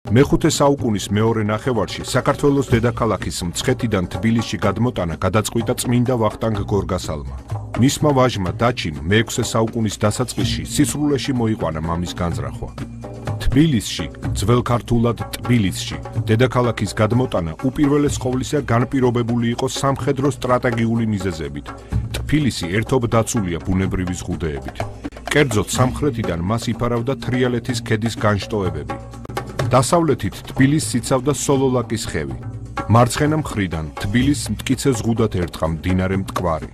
მეხუთე საუკუნის მეორე ნახევარში საქართველოს დედაქალაქის მცხეთიდან თბილისში გადმოტანა გადაწყვიტა წმინდა ვახტანგ გორგასალმა. მისმა ვაჟმა დაჩიმ მეექვსე საუკუნის დასაწყისში სისრულეში მოიყვანა მამის განზრახვა. თბილისში, ძველ ქართულად ტბილისში, დედაქალაქის გადმოტანა უპირველეს ყოვლისა განპირობებული იყო სამხედრო სტრატეგიული მიზეზებით. თბილისი ერთობ დაცულია ბუნებრივი ზღუდეებით. კერძოდ სამხრეთიდან მას იფარავდა თრიალეთის ქედის განშტოებები. დასავლეთით თბილისს იცავდა სოლოლაკის ხევი. მარცხენა მხრიდან თბილისს მტკიცე ზღუდად ერტყა მდინარე მტკვარი.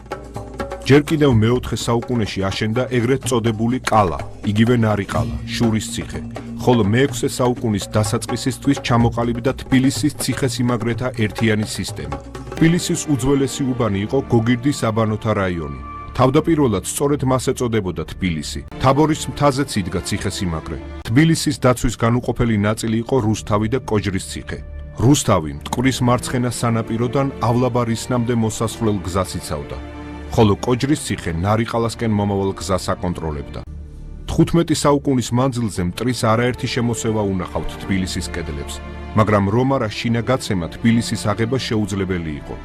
ჯერ კიდევ მეოთხე საუკუნეში აშენდა ეგრეთ წოდებული კალა, იგივე ნარიყალა, შურის ციხე, ხოლო მეექვსე საუკუნის დასაწყისისთვის ჩამოყალიბდა თბილისის ციხესიმაგრეთა ერთიანი სისტემა. თბილისის უძველესი უბანი იყო გოგირდის აბანოთა რაიონი. თავდაპირველად სწორედ მას ეწოდებოდა თბილისი. თაბორის მთაზეც იდგა ციხესიმაგრე. თბილისის დაცვის განუყოფელი ნაწილი იყო რუსთავი და კოჯრის ციხე. რუსთავი მტკვრის მარცხენა სანაპიროდან ავლაბარისნამდე მოსასვლელ გზას იცავდა, ხოლო კოჯრის ციხე ნარიყალასკენ მომავალ გზას აკონტროლებდა. 15 საუკუნის მანძილზე მტრის არაერთი შემოსევა უნახავთ თბილისის კედლებს, მაგრამ რომ არა შინაგაცემა თბილისის აღება შეუძლებელი იყო.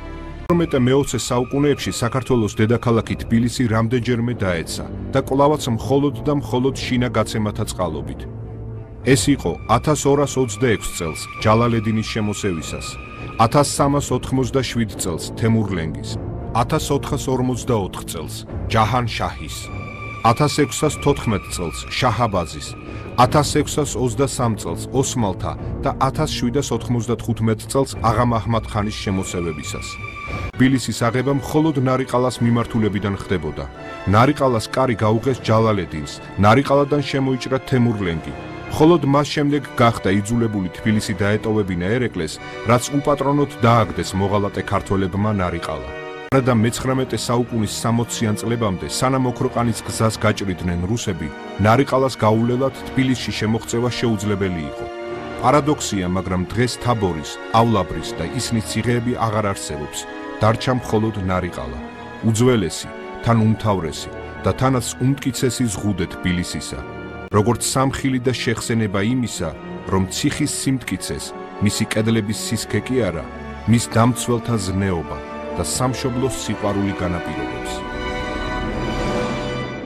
18-20 საუკუნეებში საქართველოს დედაქალაქი თბილისი რამდენჯერმე დაეცა და კვლავაც მხოლოდ და მხოლოდ შინაგაცემათა წყალობით. ეს იყო 1226 წელს ჯალალედინის შემოსევისას, 1387 წელს თემურლენგის, 1444 წელს ჯაჰან-შაჰის, 1614 წელს შაჰაბაზის, 1623 წელს ოსმალთა და 1795 წელს აღა მაჰმად-ხანის შემოსევებისას. თბილისის აღება მხოლოდ ნარიყალას მიმართულებიდან ხდებოდა. ნარიყალას კარი გაუღეს ჯალალედინს, ნარიყალადან შემოიჭრა თემურლენგი. მხოლოდ მას შემდეგ გახდა იძულებული თბილისი დაეტოვებინა ერეკლეს, რაც უპატრონოდ დააგდეს მოღალატე ქართველებმა ნარიყალა. და მე-19 საუკუნის 60-იან წლებამდე, სანამ ოქროყანის გზას გაჭრიდნენ რუსები, ნარიყალას გაულელად თბილისში შემოღწევა შეუძლებელი იყო. პარადოქსია, მაგრამ დღეს თაბორის, ავლაბრის და ისნის ციხეები აღარ არსებობს. დარჩა მხოლოდ ნარიყალა, უძველესი, თან უმთავრესი და თანაც უმტკიცესი ზღუდე თბილისისა, როგორც სამხილი და შეხსენება იმისა, რომ ციხის სიმტკიცეს, მისი კედლების სისქე კი არა, მის დამცველთა ზნეობა და სამშობლოს სიყვარული განაპირობებს.